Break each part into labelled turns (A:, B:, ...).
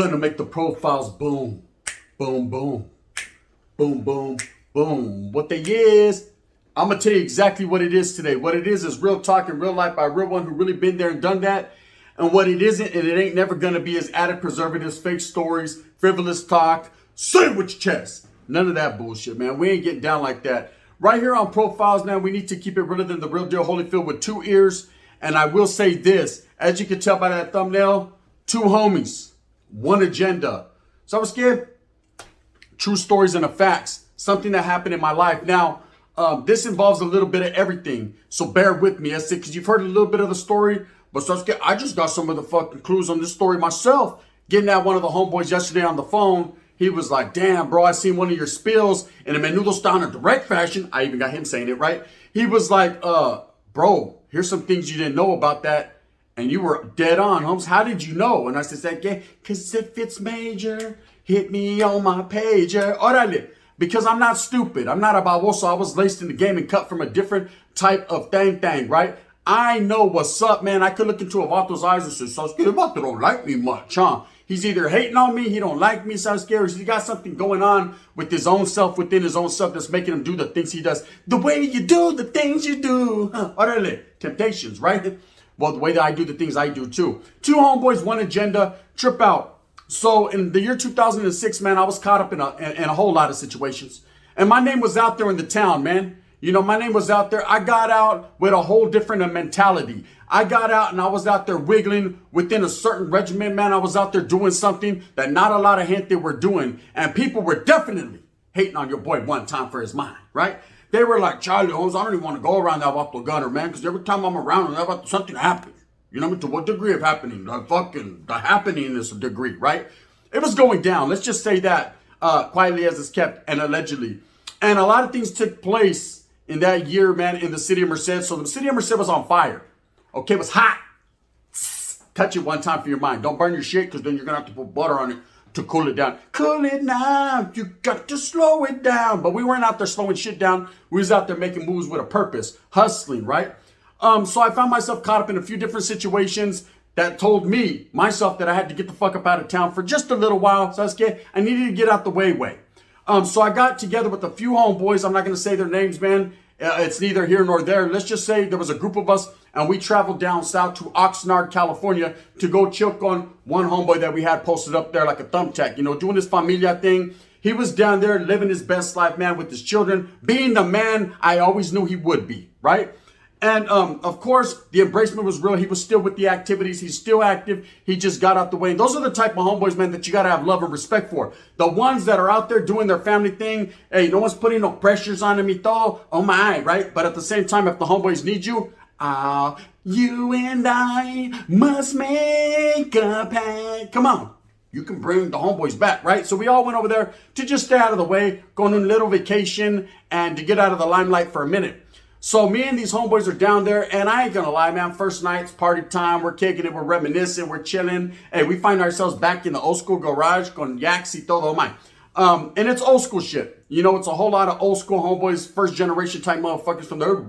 A: gonna make the profiles boom, boom, boom, boom, boom, boom. What they is, I'm gonna tell you exactly what it is today. What it is real talk in real life by a real one who really been there and done that. And what it isn't, and it ain't never gonna be, is added preservatives, fake stories, frivolous talk, sandwich chest. None of that bullshit, man. We ain't getting down like that. Right here on Profiles, man, we need to keep it realer than the real deal, Holyfield with two ears. And I will say this, as you can tell by that thumbnail, two homies, one agenda. So I was scared. True stories and the facts. Something that happened in my life. Now, this involves a little bit of everything. So bear with me. That's it, because you've heard a little bit of the story. But so I just got some of the fucking clues on this story myself. Getting at one of the homeboys yesterday on the phone. He was like, damn, bro, I seen one of your spills in a menudo style in a direct fashion. I even got him saying it, right? He was like, bro, here's some things you didn't know about that. And you were dead on, Holmes. How did you know? And I said, yeah, because if it's major, hit me on my pager. Orale. Because I'm not stupid. I'm not a baboso. I was laced in the game and cut from a different type of thing, right? I know what's up, man. I could look into a Vato's eyes and say, Sasuke, Vato don't like me much, huh? He's either hating on me, he don't like me, Sasuke, or he got something going on with his own self, within his own self, that's making him do the things he does. The way you do the things you do. Orale. Temptations, right? Well, the way that I do the things I do too. Two homeboys, one agenda, trip out. So in the year 2006, man, I was caught up in a whole lot of situations. And my name was out there in the town, man. You know, my name was out there. I got out with a whole different mentality. I got out and I was out there wiggling within a certain regimen, man. I was out there doing something that not a lot of gente were doing. And people were definitely hating on your boy one time for his mind, right? They were like, Charlie Holmes, I don't even want to go around that Vato gunner, man, because every time I'm around him, something happens. You know what I mean? To what degree of happening? The happening is a degree, right? It was going down. Let's just say that quietly as it's kept and allegedly. And a lot of things took place in that year, man, in the city of Merced. So the city of Merced was on fire. Okay, it was hot. Touch it one time for your mind. Don't burn your shit, because then you're going to have to put butter on it to cool it down. Cool it now. You got to slow it down. But we weren't out there slowing shit down. We was out there making moves with a purpose. Hustling, right? So I found myself caught up in a few different situations that told me, myself, that I had to get the fuck up out of town for just a little while. Sasuke, I needed to get out the way. So I got together with a few homeboys. I'm not going to say their names, man. It's neither here nor there. Let's just say there was a group of us, and we traveled down south to Oxnard, California, to go chill on one homeboy that we had posted up there like a thumbtack, you know, doing his familia thing. He was down there living his best life, man, with his children, being the man I always knew he would be, right? And, of course, the embracement was real. He was still with the activities. He's still active. He just got out the way. And those are the type of homeboys, man, that you got to have love and respect for. The ones that are out there doing their family thing. Hey, no one's putting no pressures on him. Oh my, right? But at the same time, if the homeboys need you, you and I must make a pact. Come on. You can bring the homeboys back, right? So we all went over there to just stay out of the way, go on a little vacation, and to get out of the limelight for a minute. So me and these homeboys are down there, and I ain't gonna lie, man. First night's party time. We're kicking it. We're reminiscing. We're chilling. Hey, we find ourselves back in the old school garage con yaks y todo my. And it's old school shit. You know, it's a whole lot of old school homeboys, first generation type motherfuckers from there,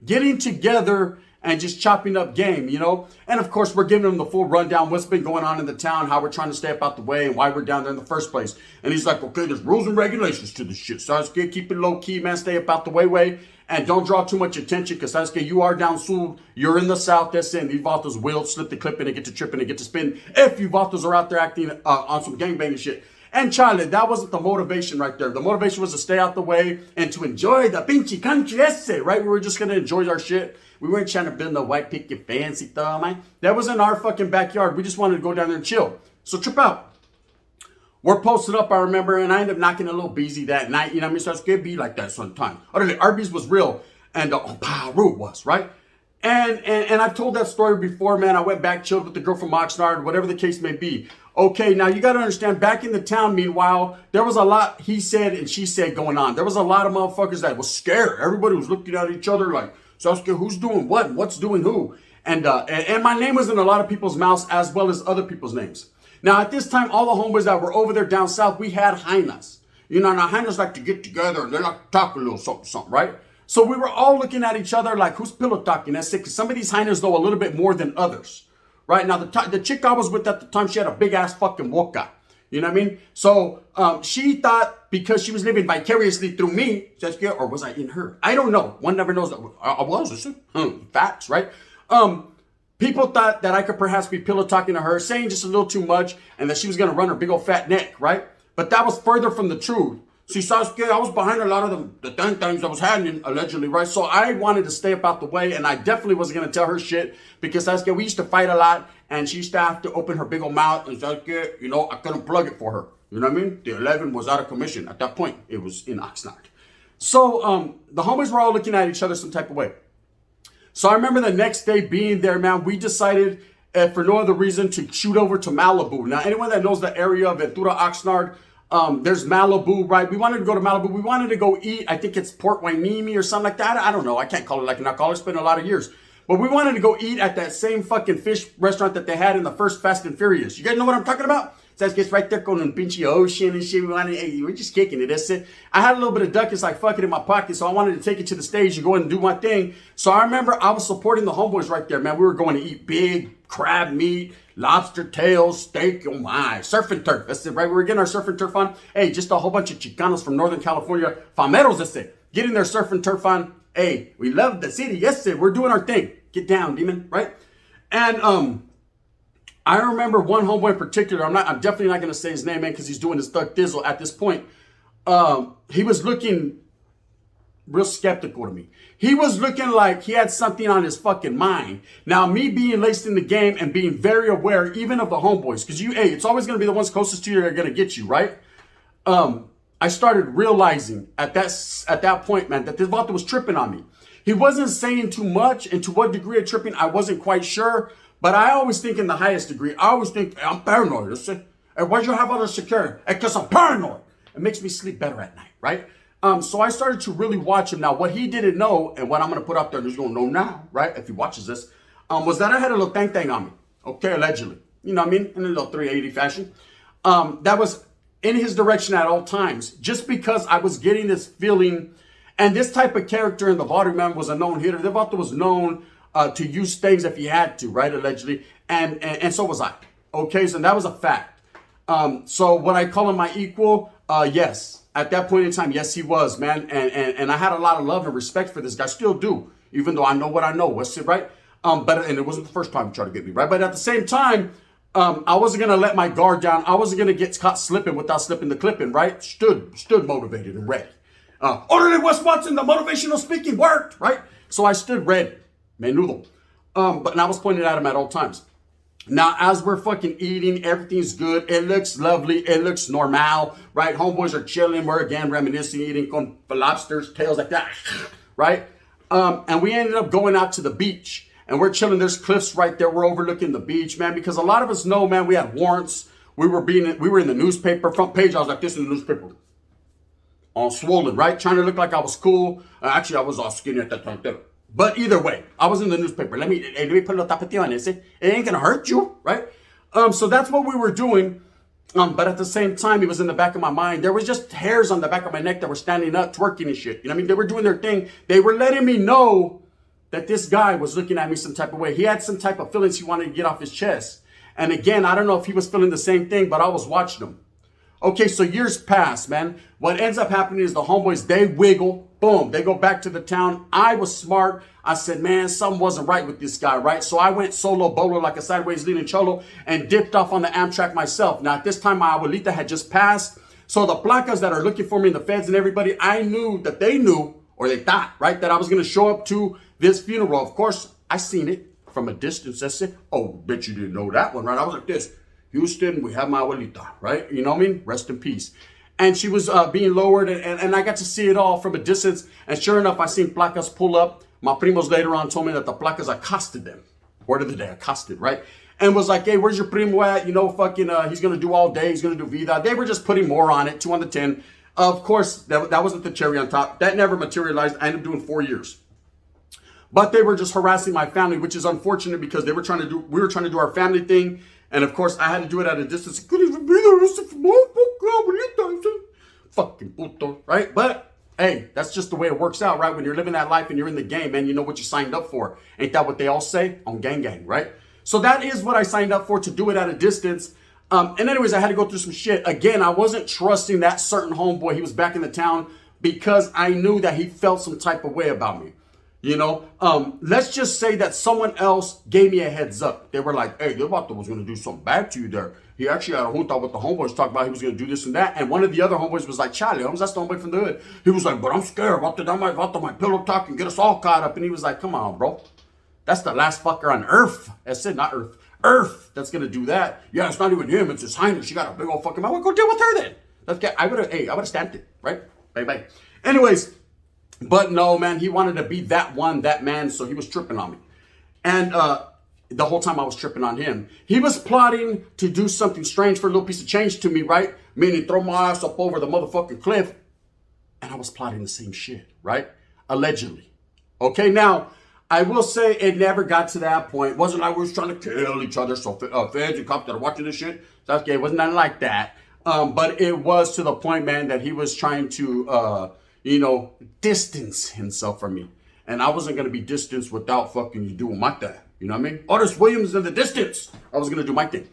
A: getting together and just chopping up game, you know? And of course, we're giving them the full rundown, what's been going on in the town, how we're trying to stay up out the way, and why we're down there in the first place. And he's like, okay, there's rules and regulations to this shit. Sasuke, keep it low key, man. Stay up out the way. And don't draw too much attention, because Sasuke, you are down south. You're in the south. That's it. These Vatos will slip the clip and they get to tripping and get to spin. If you Vatos are out there acting on some gangbanging shit. And Charlie, that wasn't the motivation right there. The motivation was to stay out the way and to enjoy the pinchy country essay, right? We were just going to enjoy our shit. We weren't trying to build no white picket fancy thumb, man. That was in our fucking backyard. We just wanted to go down there and chill. So trip out. We're posted up, I remember, and I ended up knocking a little busy that night. You know what I mean? So it's going to be like that sometimes. Arby's was real, and Paru was, right? And I've told that story before, man. I went back, chilled with the girl from Oxnard, whatever the case may be. Okay, now you got to understand, back in the town, meanwhile, there was a lot he said and she said going on. There was a lot of motherfuckers that was scared. Everybody was looking at each other like, Sasuke, who's doing what? What's doing who? And my name was in a lot of people's mouths as well as other people's names. Now, at this time, all the homeboys that were over there down south, we had hyenas. You know, now hyenas like to get together and they like to talk a little something, right? So we were all looking at each other like, who's pillow talking? That's it, because some of these hyenas know a little bit more than others, right? Now, the chick I was with at the time, she had a big-ass fucking boca. You know what I mean? So she thought because she was living vicariously through me, or was I in her? I don't know. One never knows. I was. Facts, right? People thought that I could perhaps be pillow talking to her, saying just a little too much, and that she was going to run her big old fat neck, right? But that was further from the truth. See, Sasuke, I was behind a lot of the things that was happening, allegedly, right? So I wanted to stay up out the way, and I definitely wasn't going to tell her shit, because Sasuke, we used to fight a lot, and she used to have to open her big old mouth, and Sasuke, you know, I couldn't plug it for her. You know what I mean? The 11 was out of commission. At that point, it was in Oxnard. So the homies were all looking at each other some type of way. So I remember the next day being there, man, we decided, for no other reason, to shoot over to Malibu. Now, anyone that knows the area of Ventura, Oxnard, there's Malibu, right? We wanted to go to Malibu. We wanted to go eat. I think it's Port Wainimi or something like that. I don't know. I can't call it like an alcoholic. It's been a lot of years. But we wanted to go eat at that same fucking fish restaurant that they had in the first Fast and Furious. You guys know what I'm talking about? So it's right there on the pinchy ocean and shit. We're just kicking it. That's it. I had a little bit of duck. It's like fuck it in my pocket. So I wanted to take it to the stage and go and do my thing. So I remember I was supporting the homeboys right there, man. We were going to eat big crab meat, lobster tails, steak. Oh my, surf and turf. That's it, right? We were getting our surf and turf on. Hey, just a whole bunch of Chicanos from Northern California. Fameros, that's it. Getting their surf and turf on. Hey, we love the city. Yes, sir. We're doing our thing. Get down, demon, right? And I remember one homeboy in particular. I'm definitely not gonna say his name, man, because he's doing his thug thizzle at this point. He was looking real skeptical to me. He was looking like he had something on his fucking mind. Now, me being laced in the game and being very aware, even of the homeboys, because it's always gonna be the ones closest to you that are gonna get you, right? I started realizing at that point, man, that this vato was tripping on me. He wasn't saying too much, and to what degree of tripping, I wasn't quite sure. But I always think in the highest degree. I always think, I'm paranoid. Listen. And why'd you have all this security? Because I'm paranoid. It makes me sleep better at night, right? So I started to really watch him. Now, what he didn't know, and what I'm going to put up there, and he's going to know now, right, if he watches this, was that I had a little thang on me. Okay, allegedly. You know what I mean? In a little 380 fashion. That was in his direction at all times. Just because I was getting this feeling, and this type of character in the body, man, was a known hitter. The vato was known to use things if he had to, right, allegedly, and so was I. Okay, so that was a fact. So what I call him my equal, yes. At that point in time, yes, he was, man, and I had a lot of love and respect for this guy, still do, even though I know what I know, what's it, right? But it wasn't the first time he tried to get me, right? But at the same time, I wasn't gonna let my guard down. I wasn't gonna get caught slipping without slipping the clipping, right? Stood motivated and ready. Orderly Wes Watson, the motivational speaking worked, right? So I stood ready. Menudo. But I was pointing at him at all times. Now, as we're fucking eating, everything's good. It looks lovely. It looks normal, right? Homeboys are chilling. We're again reminiscing, eating con lobsters, tails like that, right? And we ended up going out to the beach. And we're chilling. There's cliffs right there. We're overlooking the beach, man. Because a lot of us know, man, we had warrants. We were in the newspaper, front page. I was like this in the newspaper. All swollen, right? Trying to look like I was cool. Actually, I was all skinny at that time, too. But either way, I was in the newspaper. Let me put a little tapatio on it. It ain't gonna hurt you, right? So that's what we were doing. But at the same time, it was in the back of my mind. There was just hairs on the back of my neck that were standing up, twerking and shit. You know what I mean? They were doing their thing. They were letting me know that this guy was looking at me some type of way. He had some type of feelings he wanted to get off his chest. And again, I don't know if he was feeling the same thing, but I was watching him. Okay, so years pass, man. What ends up happening is the homeboys, they wiggle. Boom, they go back to the town. I was smart. I said, man, something wasn't right with this guy, right? So I went solo bolo like a sideways leaning cholo and dipped off on the Amtrak myself. Now, at this time, my abuelita had just passed. So the placas that are looking for me, the feds and everybody, I knew that they knew, or they thought, right, that I was going to show up to this funeral. Of course, I seen it from a distance. I said, oh, bet you didn't know that one, right? I was like this. Houston, we have my abuelita, right? You know what I mean? Rest in peace. And she was being lowered, and I got to see it all from a distance. And sure enough, I seen placas pull up. My primos later on told me that the placas accosted them. Word of the day, accosted, right? And was like, hey, where's your primo at? You know, fucking, he's going to do all day. He's going to do vida. They were just putting more on it, 2 on the 10. Of course, that wasn't the cherry on top. That never materialized. I ended up doing 4 years. But they were just harassing my family, which is unfortunate because we were trying to do our family thing. And of course, I had to do it at a distance. I couldn't even be there. Fucking puto, right? But hey, that's just the way it works out, right? When you're living that life and you're in the game, man, you know what you signed up for. Ain't that what they all say on gang gang, right? So that is what I signed up for, to do it at a distance. And anyways, I had to go through some shit. Again, I wasn't trusting that certain homeboy. He was back in the town because I knew that he felt some type of way about me. You know, let's just say that someone else gave me a heads up. They were like, hey, the vato was going to do something bad to you there. He actually had a junta with the homeboys, talking about he was going to do this and that. And one of the other homeboys was like, Charlie, that's the homeboy from the hood. He was like, but I'm scared. Vato my pillow talk and get us all caught up. And he was like, come on, bro. That's the last fucker on earth. I said, not earth. Earth that's going to do that. Yeah, it's not even him. It's his highness. She got a big old fucking mouth. Well, go deal with her then. I would have stamped it, right? Bye. Anyways. But no, man, he wanted to be that man, so he was tripping on me. And the whole time I was tripping on him. He was plotting to do something strange for a little piece of change to me, right? Meaning throw my ass up over the motherfucking cliff. And I was plotting the same shit, right? Allegedly. Okay, now, I will say it never got to that point. It wasn't like we was trying to kill each other. So feds and cops that are watching this shit. So okay, it wasn't nothing like that. But it was to the point, man, that he was trying to... distance himself from me. And I wasn't going to be distanced without fucking doing my thing. You know what I mean? Otis Williams in the distance. I was going to do my thing.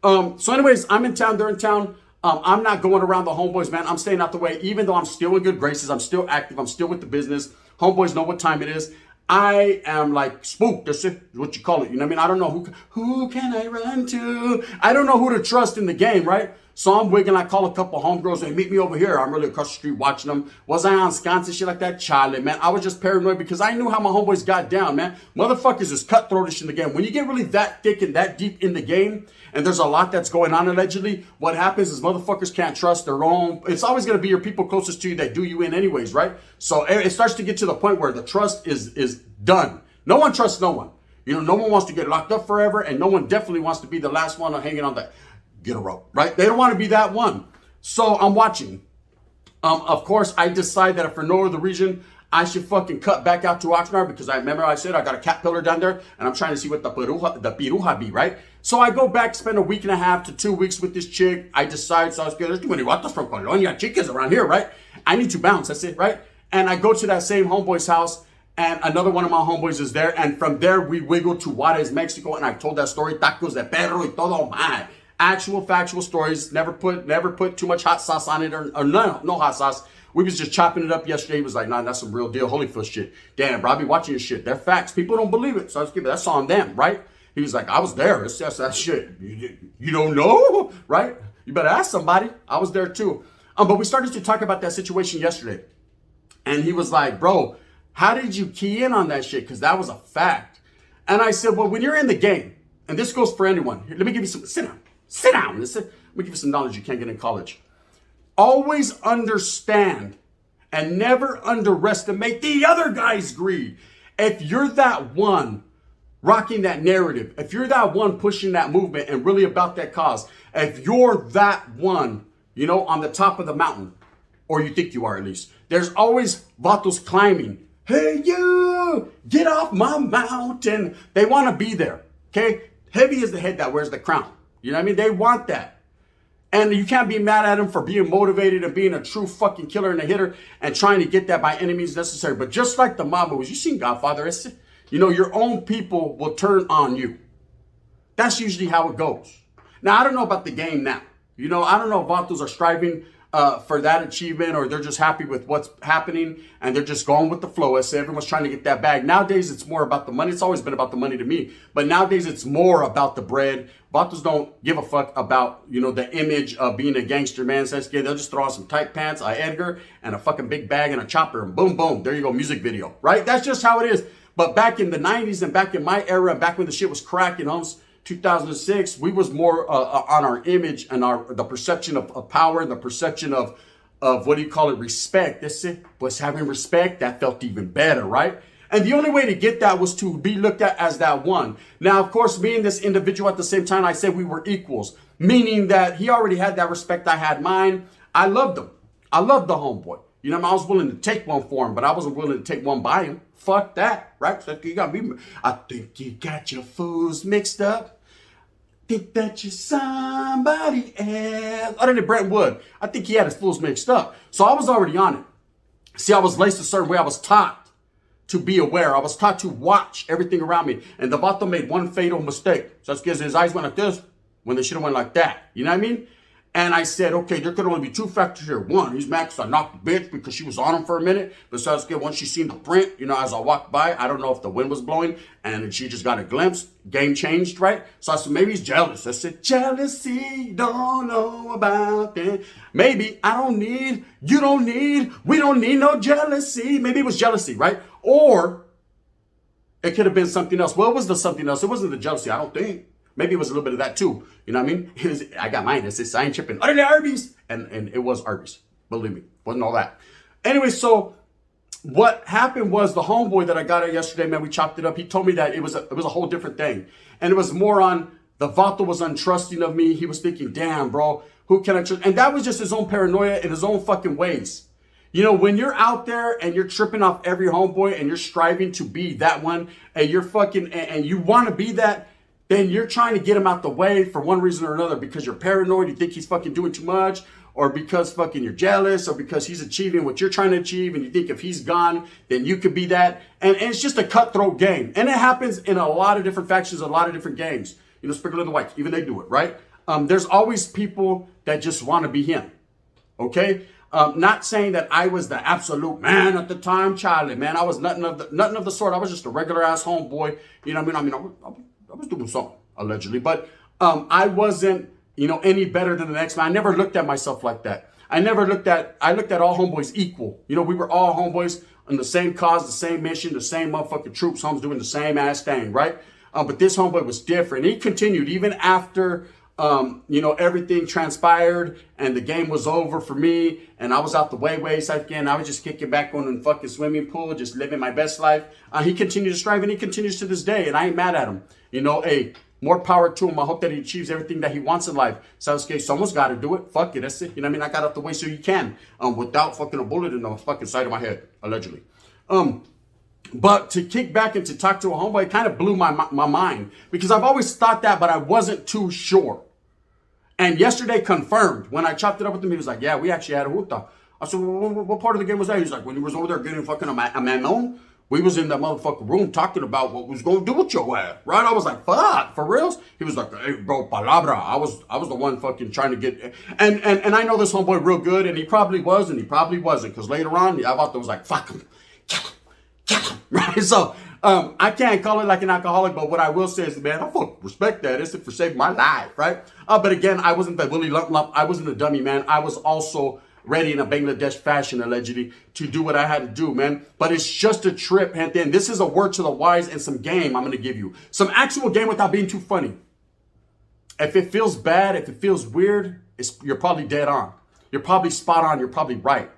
A: So anyways, I'm in town. They're in town. I'm not going around the homeboys, man. I'm staying out the way, even though I'm still in good graces. I'm still active. I'm still with the business. Homeboys know what time it is. I am like spooked. That's what you call it. You know what I mean? I don't know who can I run to? I don't know who to trust in the game, right? So I'm wigging. I call a couple homegirls and meet me over here. I'm really across the street watching them. Was I on sconce and shit like that? Charlie, man. I was just paranoid because I knew how my homeboys got down, man. Motherfuckers is cutthroatish in the game. When you get really that thick and that deep in the game, and there's a lot that's going on allegedly, what happens is motherfuckers can't trust their own. It's always going to be your people closest to you that do you in anyways, right? So it starts to get to the point where the trust is done. No one trusts no one. You know, no one wants to get locked up forever, and no one definitely wants to be the last one hanging on that. Get a rope, right? They don't want to be that one. So I'm watching. Of course, I decide that if for no other reason, I should fucking cut back out to Oxnard because I remember I said I got a cat pillar down there and I'm trying to see what the piruja be, right? So I go back, spend a week and a half to 2 weeks with this chick. I decide, so I was good. There's too many vatos from Colonia, chicas around here, right? I need to bounce, that's it, right? And I go to that same homeboy's house and another one of my homeboys is there. And from there, we wiggle to Juarez, Mexico. And I told that story, tacos de perro y todo mal. Actual factual stories, never put too much hot sauce on it or no hot sauce. We was just chopping it up yesterday. He was like, nah, that's some real deal Holyfield shit. Damn, bro, I be watching your shit. They're facts. People don't believe it. So I was giving that's on them, right? He was like, I was there. It's just that shit. You don't know, right? You better ask somebody. I was there too. But we started to talk about that situation yesterday. And he was like, bro, how did you key in on that shit? Because that was a fact. And I said, well, when you're in the game, and this goes for anyone. Here, let me give you some, sit down. Listen. Let me give you some knowledge you can't get in college. Always understand and never underestimate the other guy's greed. If you're that one rocking that narrative, if you're that one pushing that movement and really about that cause, if you're that one, you know, on the top of the mountain, or you think you are at least, there's always vatos climbing. Hey, you, get off my mountain. They want to be there, okay? Heavy is the head that wears the crown. You know what I mean? They want that. And you can't be mad at them for being motivated and being a true fucking killer and a hitter and trying to get that by any means necessary. But just like the mob movies, you seen Godfather, you know, your own people will turn on you. That's usually how it goes. Now, I don't know about the game now. You know, I don't know if vatos are striving for that achievement or they're just happy with what's happening and they're just going with the flow. As everyone's trying to get that bag. Nowadays, it's more about the money. It's always been about the money to me. But nowadays, it's more about the bread. Vatos don't give a fuck about, you know, the image of being a gangster, man. So they'll just throw on some tight pants, a Edgar, and a fucking big bag and a chopper. And boom, boom. There you go. Music video. Right? That's just how it is. But back in the 90s and back in my era, back when the shit was cracking, 2006, we was more on our image and the perception of power and the perception of what do you call it, respect. That's it. Was having respect, that felt even better, right? And the only way to get that was to be looked at as that one. Now, of course, me and this individual at the same time, I said we were equals, meaning that he already had that respect. I had mine. I loved him. I loved the homeboy. You know, I was willing to take one for him, but I wasn't willing to take one by him. Fuck that, right? So you got me. I think you got your fools mixed up. Think that you're somebody else. Other than Brentwood, I think he had his fools mixed up. So I was already on it. See, I was laced a certain way. I was taught to be aware. I was taught to watch everything around me. And the Vato made one fatal mistake. So that's because his eyes went like this when they should have went like that. You know what I mean? And I said, okay, there could only be two factors here. One, he's mad because I knocked the bitch because she was on him for a minute. Besides, once she seen the print, as I walked by, I don't know if the wind was blowing and she just got a glimpse. Game changed, right? So I said, maybe he's jealous. I said, jealousy, don't know about that. Maybe you don't need, we don't need no jealousy. Maybe it was jealousy, right? Or it could have been something else. Well, it was the something else. It wasn't the jealousy, I don't think. Maybe it was a little bit of that too. You know what I mean? I got mine. It's I ain't tripping. Utterly Arby's. And it was Arby's. Believe me. Wasn't all that. Anyway, so what happened was the homeboy that I got yesterday, man, we chopped it up. He told me that it was a whole different thing. And it was more on the Vato was untrusting of me. He was thinking, damn, bro, who can I trust? And that was just his own paranoia in his own fucking ways. When you're out there and you're tripping off every homeboy and you're striving to be that one and you're fucking, and you want to be that, then you're trying to get him out the way for one reason or another because you're paranoid, you think he's fucking doing too much, or because fucking you're jealous, or because he's achieving what you're trying to achieve, and you think if he's gone, then you could be that. And it's just a cutthroat game. And it happens in a lot of different factions, a lot of different games. Sprinkle in the whites, even they do it, right? There's always people that just want to be him, okay? Not saying that I was the absolute man at the time, Charlie, man. I was nothing of the sort. I was just a regular ass homeboy. You know what I mean? I was doing something, allegedly. But I wasn't, any better than the next man. I never looked at myself like that. I looked at all homeboys equal. We were all homeboys on the same cause, the same mission, the same motherfucking troops, homes doing the same ass thing, right? But this homeboy was different. He continued even after, everything transpired and the game was over for me and I was out the ways again. I was just kicking back on the fucking swimming pool, just living my best life. He continued to strive and he continues to this day, and I ain't mad at him. Hey, more power to him. I hope that he achieves everything that he wants in life. So, okay, someone's got to do it. Fuck it, that's it. I got out the way so you can, without fucking a bullet in the fucking side of my head, allegedly. But to kick back and to talk to a homeboy, it kind of blew my mind because I've always thought that, but I wasn't too sure. And yesterday confirmed when I chopped it up with him. He was like, yeah, we actually had a huta. I said, well, what part of the game was that? He's like, when you was over there getting fucking a man, we was in that motherfucking room talking about what was going to do with your ass, right? I was like, fuck, for reals? He was like, hey, bro, palabra. I was the one fucking trying to get, and I know this homeboy real good, and he probably was, and he probably wasn't, because later on, I was like, fuck him, kill him, right? So, I can't call it like an alcoholic, but what I will say is, man, I fucking respect that. It's for saving my life, right? But again, I wasn't the Willie Lump. I wasn't a dummy, man. I was also ready in a Bangladesh fashion, allegedly, to do what I had to do, man. But it's just a trip, and then this is a word to the wise and some game I'm going to give you. Some actual game without being too funny. If it feels bad, if it feels weird, you're probably dead on. You're probably spot on. You're probably right.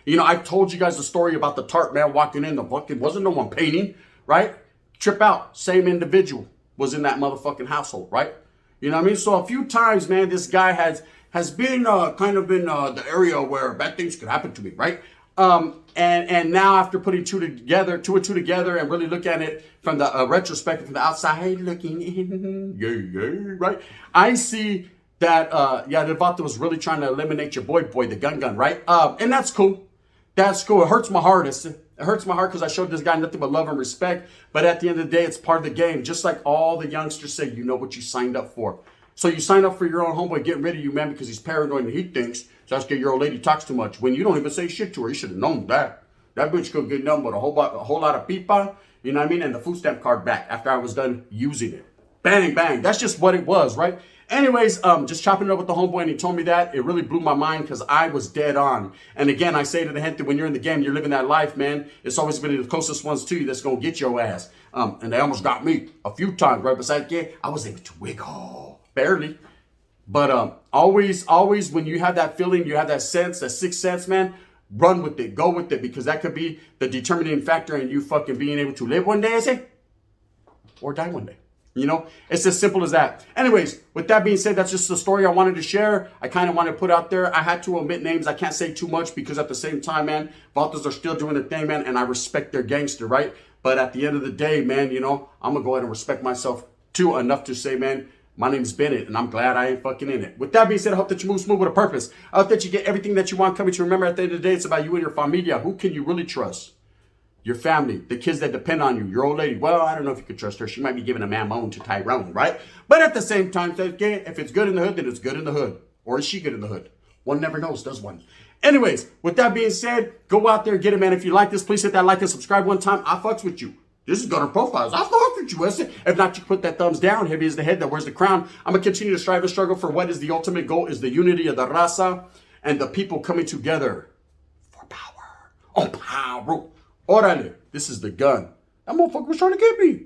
A: I told you guys the story about the tart man walking in. The fucking wasn't no one painting, right? Trip out. Same individual was in that motherfucking household, right? You know what I mean? So a few times, man, this guy has been kind of in the area where bad things could happen to me, right? And now after putting two and two together and really look at it from the retrospective, from the outside looking in, yeah, right? I see that, the Vato was really trying to eliminate your boy, the gun, right? And that's cool. That's cool. It hurts my heart. It hurts my heart because I showed this guy nothing but love and respect. But at the end of the day, it's part of the game. Just like all the youngsters say, you know what you signed up for. So you sign up for your own homeboy getting rid of you, man, because he's paranoid and he thinks that's because your old lady talks too much. When you don't even say shit to her, you should have known that. That bitch could get nothing but a whole lot of pipa, you know what I mean? And the food stamp card back after I was done using it. Bang, bang. That's just what it was, right? Anyways, just chopping it up with the homeboy, and he told me that. It really blew my mind because I was dead on. And again, I say to the gente, when you're in the game, you're living that life, man. It's always been the closest ones to you that's going to get your ass. And they almost got me a few times, right beside you. I was able to wiggle. Barely. But always, when you have that feeling, you have that sense, that sixth sense, man, run with it. Go with it, because that could be the determining factor in you fucking being able to live one day, I say, or die one day. It's as simple as that. Anyways, with that being said, that's just the story I wanted to share. I kind of want to put out there. I had to omit names. I can't say too much because at the same time, man, Vatos are still doing their thing, man, and I respect their gangster, right? But at the end of the day, man, I'm going to go ahead and respect myself too enough to say, man, my name's Bennett, and I'm glad I ain't fucking in it. With that being said, I hope that you move smooth with a purpose. I hope that you get everything that you want coming to. Remember, at the end of the day, it's about you and your familia. Who can you really trust? your family, the kids that depend on you, your old lady. Well, I don't know if you could trust her. She might be giving a mammon to Tyrone, right? But at the same time, if it's good in the hood, then it's good in the hood. Or is she good in the hood? One never knows, does one? Anyways, with that being said, go out there and get it, man. If you like this, please hit that like and subscribe one time. I fucks with you. This is Gunner Profiles. I fucks with you. Listen. If not, you put that thumbs down. Heavy is the head that wears the crown. I'm going to continue to strive and struggle for what is the ultimate goal, is the unity of the raza and the people coming together for power. Oh, power. Orale. This is the gun. That motherfucker was trying to get me.